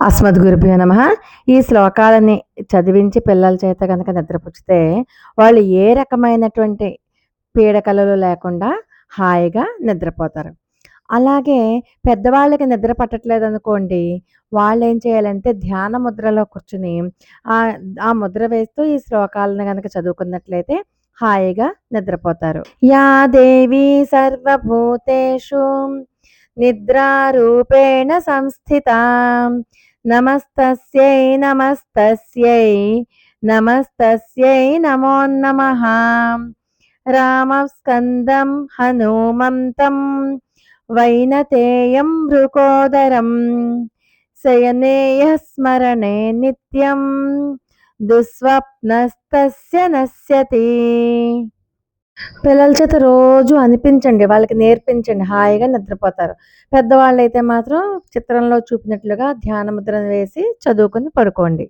అస్మద్గురుభ్యో నమః. ఈ శ్లోకాలని చదివించి పిల్లల చేత గనక నిద్రపుచ్చితే, వాళ్ళు ఏ రకమైనటువంటి పీడకలలు లేకుండా హాయిగా నిద్రపోతారు. అలాగే పెద్దవాళ్ళకి నిద్ర పట్టట్లేదనుకోండి, వాళ్ళేం చేయాలంటే ధ్యాన ముద్రలో కూర్చొని ఆహ్, ఆ ముద్ర వేస్తూ ఈ శ్లోకాలను గనక చదువుకున్నట్లయితే హాయిగా నిద్రపోతారు. యా దేవీ సర్వభూతేషు నిద్రారూపేణ సంస్థితా నమస్తస్యై నమస్తస్యై నమస్తస్యై నమో నమః. రామస్కందం హనుమంతం వైనతేయం భృకోదరం శయనేయ స్మరణే నిత్యం దుస్వప్నస్తస్య నశ్యతి. పిల్లల చేత రోజు అనిపించండి, వాళ్ళకి నేర్పించండి, హాయిగా నిద్రపోతారు. పెద్దవాళ్ళైతే మాత్రం చిత్రంలో చూపినట్లుగా ధ్యాన ముద్రను వేసి చదువుకొని పడుకోండి.